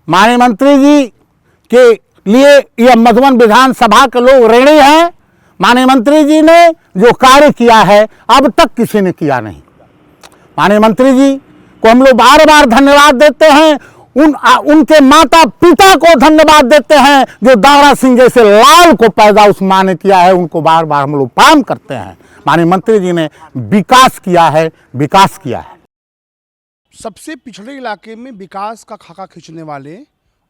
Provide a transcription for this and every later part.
माननीय मंत्री जी के लिए यह मधुबन विधानसभा के लोग ऋणी हैं। माननीय मंत्री जी ने जो कार्य किया है अब तक किसी ने किया नहीं। माननीय मंत्री जी को हम लोग बार बार धन्यवाद देते हैं। उनके माता पिता को धन्यवाद देते हैं जो दारा सिंह जैसे लाल को पैदा उस माँ ने किया है। उनको बार बार हम लोग प्रणाम करते हैं। माननीय मंत्री जी ने विकास किया है, विकास किया है। सबसे पिछड़े इलाके में विकास का खाका खींचने वाले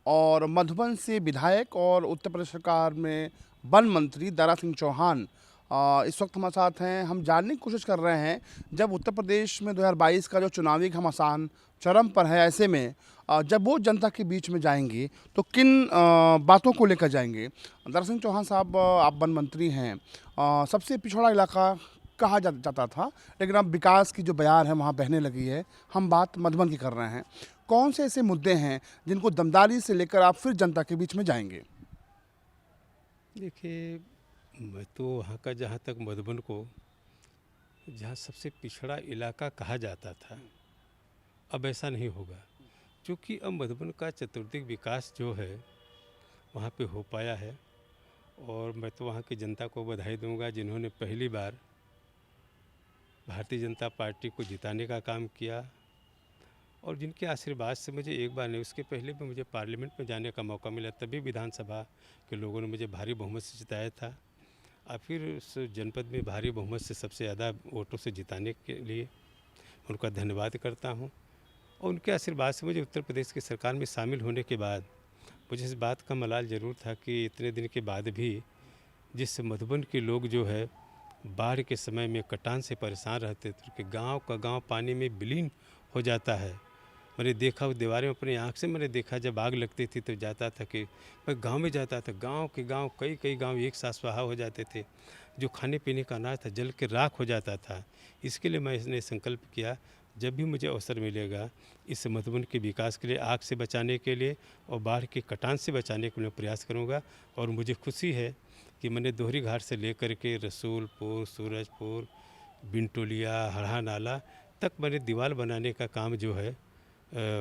और मधुबन से विधायक और उत्तर प्रदेश सरकार में वन मंत्री दारा सिंह चौहान इस वक्त हमारे साथ हैं। हम जानने की कोशिश कर रहे हैं, जब उत्तर प्रदेश में 2022 का जो चुनावी घमासान चरम पर है, ऐसे में जब वो जनता के बीच में जाएंगे तो किन बातों को लेकर जाएंगे। दारा सिंह चौहान साहब, आप वन मंत्री हैं। सबसे पिछड़ा इलाका कहा जाता था, लेकिन अब विकास की जो बयार है वहाँ बहने लगी है। हम बात मधुबन की कर रहे हैं। कौन से ऐसे मुद्दे हैं जिनको दमदारी से लेकर आप फिर जनता के बीच में जाएंगे? देखिए, मैं तो वहाँ का, जहाँ तक मधुबन को जहाँ सबसे पिछड़ा इलाका कहा जाता था, अब ऐसा नहीं होगा, क्योंकि अब मधुबन का चतुर्दिक विकास जो है वहाँ पे हो पाया है। और मैं तो वहाँ की जनता को बधाई दूंगा जिन्होंने पहली बार भारतीय जनता पार्टी को जिताने का काम किया, और जिनके आशीर्वाद से मुझे एक बार नहीं, उसके पहले भी मुझे पार्लियामेंट में जाने का मौका मिला। तभी विधानसभा के लोगों ने मुझे भारी बहुमत से जिताया था, और फिर उस जनपद में भारी बहुमत से सबसे ज़्यादा वोटों से जिताने के लिए उनका धन्यवाद करता हूं। और उनके आशीर्वाद से मुझे उत्तर प्रदेश की सरकार में शामिल होने के बाद मुझे इस बात का मलाल ज़रूर था कि इतने दिन के बाद भी जिस मधुबन के लोग जो है बाढ़ के समय में कटान से परेशान रहते थे कि गांव का गांव पानी में विलीन हो जाता है। मैंने देखा, वो दीवारें अपनी आँख से मैंने देखा, जब आग लगती थी तो जाता था कि मैं गांव में जाता था, गांव के गांव कई गांव एक साथ स्वाहा हो जाते थे। जो खाने पीने का अनाज था जल के राख हो जाता था। इसके लिए मैंने संकल्प किया, जब भी मुझे अवसर मिलेगा इस मधुबन के विकास के लिए, आग से बचाने के लिए और बाढ़ के कटान से बचाने के लिए प्रयास करूँगा। और मुझे खुशी है कि मैंने दोहरी घाट से लेकर के रसूलपुर, सूरजपुर, बिनटोलिया, हरहा नाला तक मैंने दीवार बनाने का काम जो है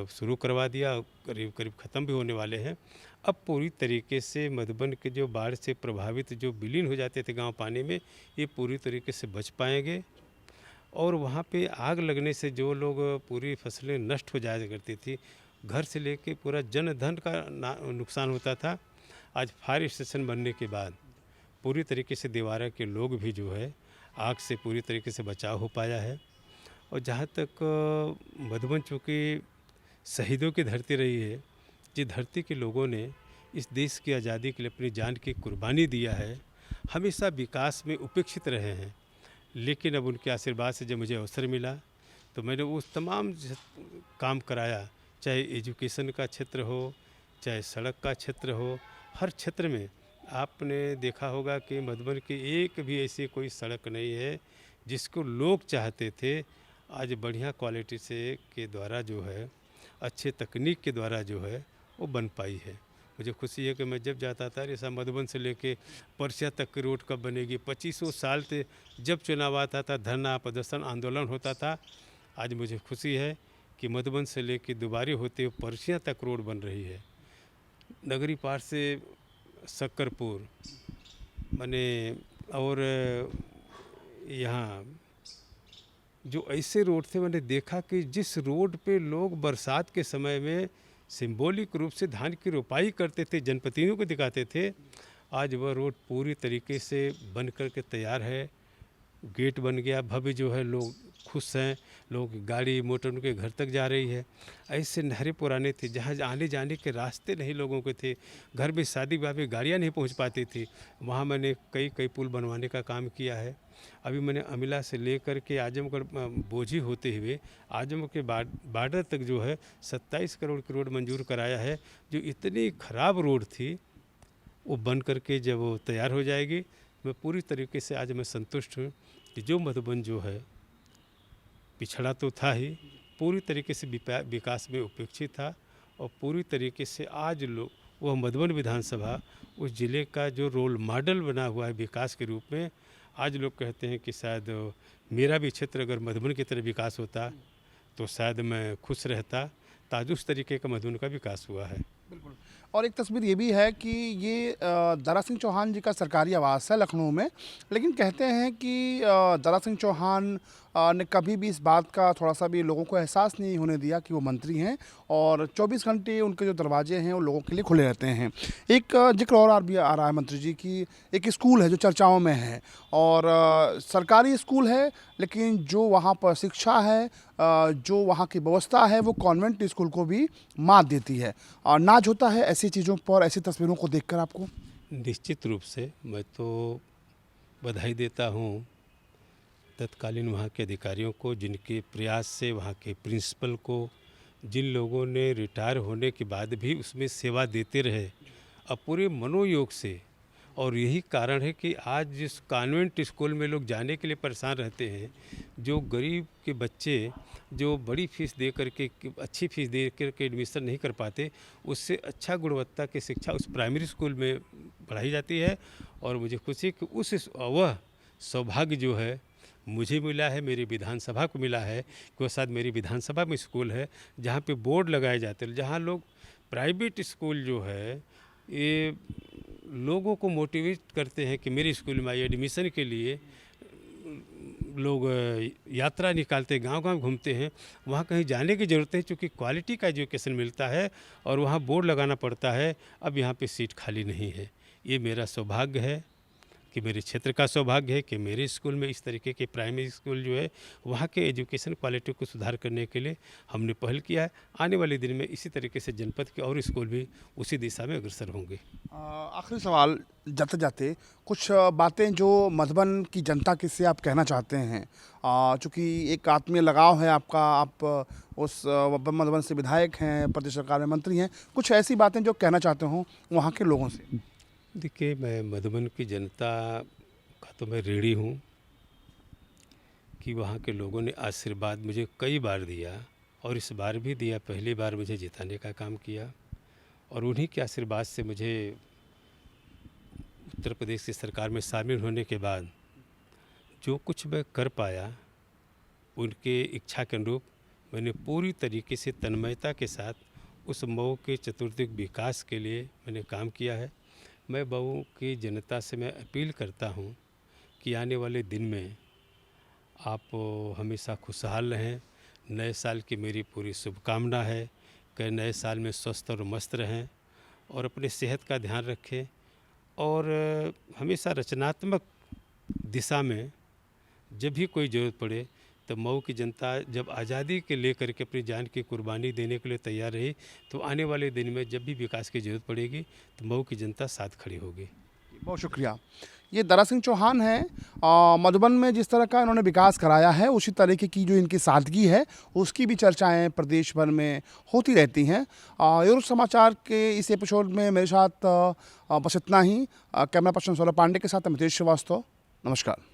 शुरू करवा दिया। करीब करीब ख़त्म भी होने वाले हैं। अब पूरी तरीके से मधुबन के जो बाढ़ से प्रभावित जो विलीन हो जाते थे गांव पानी में, ये पूरी तरीके से बच पाएंगे। और वहाँ पे आग लगने से जो लोग पूरी फसलें नष्ट हो जाया करती थी, घर से लेके पूरा जन धन का नुकसान होता था, आज फायर स्टेशन बनने के बाद पूरी तरीके से दीवारा के लोग भी जो है आग से पूरी तरीके से बचाव हो पाया है। और जहाँ तक मधुबन चूँकि शहीदों की धरती रही है, जिस धरती के लोगों ने इस देश की आज़ादी के लिए अपनी जान की कुर्बानी दिया है, हमेशा विकास में उपेक्षित रहे हैं। लेकिन अब उनके आशीर्वाद से जब मुझे अवसर मिला तो मैंने वो तमाम काम कराया, चाहे एजुकेशन का क्षेत्र हो, चाहे सड़क का क्षेत्र हो। हर क्षेत्र में आपने देखा होगा कि मधुबन की एक भी ऐसी कोई सड़क नहीं है जिसको लोग चाहते थे, आज बढ़िया क्वालिटी से के द्वारा जो है, अच्छे तकनीक के द्वारा जो है वो बन पाई है। मुझे खुशी है कि मैं जब जाता था, जैसा मधुबन से लेके परसिया तक की रोड कब बनेगी, 2500 साल से जब चुनाव आता था, धरना प्रदर्शन आंदोलन होता था। आज मुझे खुशी है कि मधुबन से लेके दुबारी होते हुए परसिया तक रोड बन रही है। नगरी पार से शक्करपुर मैंने, और यहाँ जो ऐसे रोड थे, मैंने देखा कि जिस रोड पे लोग बरसात के समय में सिंबॉलिक रूप से धान की रोपाई करते थे, जनप्रतिनिधियों को दिखाते थे, आज वह रोड पूरी तरीके से बन कर के तैयार है। गेट बन गया, भव्य जो है, लोग खुश हैं, लोग गाड़ी मोटर उनके घर तक जा रही है। ऐसे नहरें पुराने थे जहाँ आने जाने के रास्ते नहीं लोगों के थे, घर में शादी ब्याह में गाड़ियाँ नहीं पहुँच पाती थी, वहाँ मैंने कई पुल बनवाने का काम किया है। अभी मैंने अमिला से लेकर के आजमगढ़ बोझी होते हुए आजमगढ़ के बॉर्डर तक जो है 27 करोड़ की रोड मंजूर कराया है। जो इतनी ख़राब रोड थी वो बन करके जब वो तैयार हो जाएगी, मैं पूरी तरीके से आज मैं संतुष्ट हूँ कि जो मधुबन जो है पिछड़ा तो था ही, पूरी तरीके से विकास में उपेक्षित था। और पूरी तरीके से आज लोग, वह मधुबन विधानसभा उस ज़िले का जो रोल मॉडल बना हुआ है विकास के रूप में। आज लोग कहते हैं कि शायद मेरा भी क्षेत्र अगर मधुबन की तरह विकास होता तो शायद मैं खुश रहता। तो आज उस तरीके का मधुबन का विकास हुआ है। और एक तस्वीर ये भी है कि ये दारा सिंह चौहान जी का सरकारी आवास है लखनऊ में, लेकिन कहते हैं कि दारा सिंह चौहान ने कभी भी इस बात का थोड़ा सा भी लोगों को एहसास नहीं होने दिया कि वो मंत्री हैं और 24 घंटे उनके जो दरवाजे हैं वो लोगों के लिए खुले रहते हैं। एक जिक्र और भी आ रहा है मंत्री जी की, एक स्कूल है जो चर्चाओं में है और सरकारी स्कूल है, लेकिन जो वहाँ पर शिक्षा है, जो वहाँ की व्यवस्था है वो कॉन्वेंट स्कूल को भी मात देती है। और नाज होता है ऐसी चीज़ों पर, ऐसी तस्वीरों को देखकर आपको? निश्चित रूप से मैं तो बधाई देता हूँ तत्कालीन वहाँ के अधिकारियों को, जिनके प्रयास से वहाँ के प्रिंसिपल को, जिन लोगों ने रिटायर होने के बाद भी उसमें सेवा देते रहे और पूरे मनोयोग से। और यही कारण है कि आज जिस कॉन्वेंट स्कूल में लोग जाने के लिए परेशान रहते हैं, जो गरीब के बच्चे जो बड़ी फीस दे करके, अच्छी फीस दे करके एडमिशन नहीं कर पाते, उससे अच्छा गुणवत्ता की शिक्षा उस प्राइमरी स्कूल में पढ़ाई जाती है। और मुझे खुशी कि वह सौभाग्य जो है मुझे मिला है, मेरी विधानसभा को मिला है कि वो शायद मेरी विधानसभा में स्कूल है जहाँ पे बोर्ड लगाए जाते हैं, जहाँ लोग प्राइवेट स्कूल जो है ये लोगों को मोटिवेट करते हैं कि मेरे स्कूल में आइए। एडमिशन के लिए लोग यात्रा निकालते, गांव-गांव घूमते हैं, वहाँ कहीं जाने की ज़रूरत है क्योंकि क्वालिटी का एजुकेशन मिलता है और वहाँ बोर्ड लगाना पड़ता है। अब यहाँ पे सीट खाली नहीं है। ये मेरा सौभाग्य है कि मेरे क्षेत्र का सौभाग्य है कि मेरे स्कूल में इस तरीके के प्राइमरी स्कूल जो है वहाँ के एजुकेशन क्वालिटी को सुधार करने के लिए हमने पहल किया है। आने वाले दिन में इसी तरीके से जनपद के और स्कूल भी उसी दिशा में अग्रसर होंगे। आखिरी सवाल जाते जाते, कुछ बातें जो मधुबन की जनता के से आप कहना चाहते हैं, चूँकि एक आत्मीय लगाव है आपका, आप उस मधुबन से विधायक हैं, प्रदेश सरकार में मंत्री हैं, कुछ ऐसी बातें जो कहना चाहते हो वहाँ के लोगों से? देखिए, मैं मधुबन की जनता का तो मैं ऋणी हूँ कि वहाँ के लोगों ने आशीर्वाद मुझे कई बार दिया और इस बार भी दिया। पहली बार मुझे जिताने का काम किया और उन्हीं के आशीर्वाद से मुझे उत्तर प्रदेश की सरकार में शामिल होने के बाद जो कुछ मैं कर पाया, उनके इच्छा के अनुरूप मैंने पूरी तरीके से तन्मयता के साथ उस मऊ के चतुर्दिक विकास के लिए मैंने काम किया है। मैं मऊ की जनता से मैं अपील करता हूं कि आने वाले दिन में आप हमेशा खुशहाल रहें। नए साल की मेरी पूरी शुभकामना है कि नए साल में स्वस्थ और मस्त रहें और अपने सेहत का ध्यान रखें और हमेशा रचनात्मक दिशा में जब भी कोई ज़रूरत पड़े तो मऊ की जनता जब आज़ादी के लेकर के अपनी जान की कुर्बानी देने के लिए तैयार रही, तो आने वाले दिन में जब भी विकास की ज़रूरत पड़ेगी तो मऊ की जनता साथ खड़ी होगी। बहुत शुक्रिया। ये दारा सिंह चौहान हैं। मधुबन में जिस तरह का इन्होंने विकास कराया है, उसी तरीके की जो इनकी सादगी है उसकी भी चर्चाएं प्रदेश भर में होती रहती हैं। यूरोप समाचार के इस एपिसोड में मेरे साथ बस इतना ही। कैमरा पर्सन सौरभ पांडे के साथ अमितेश श्रीवास्तव। नमस्कार।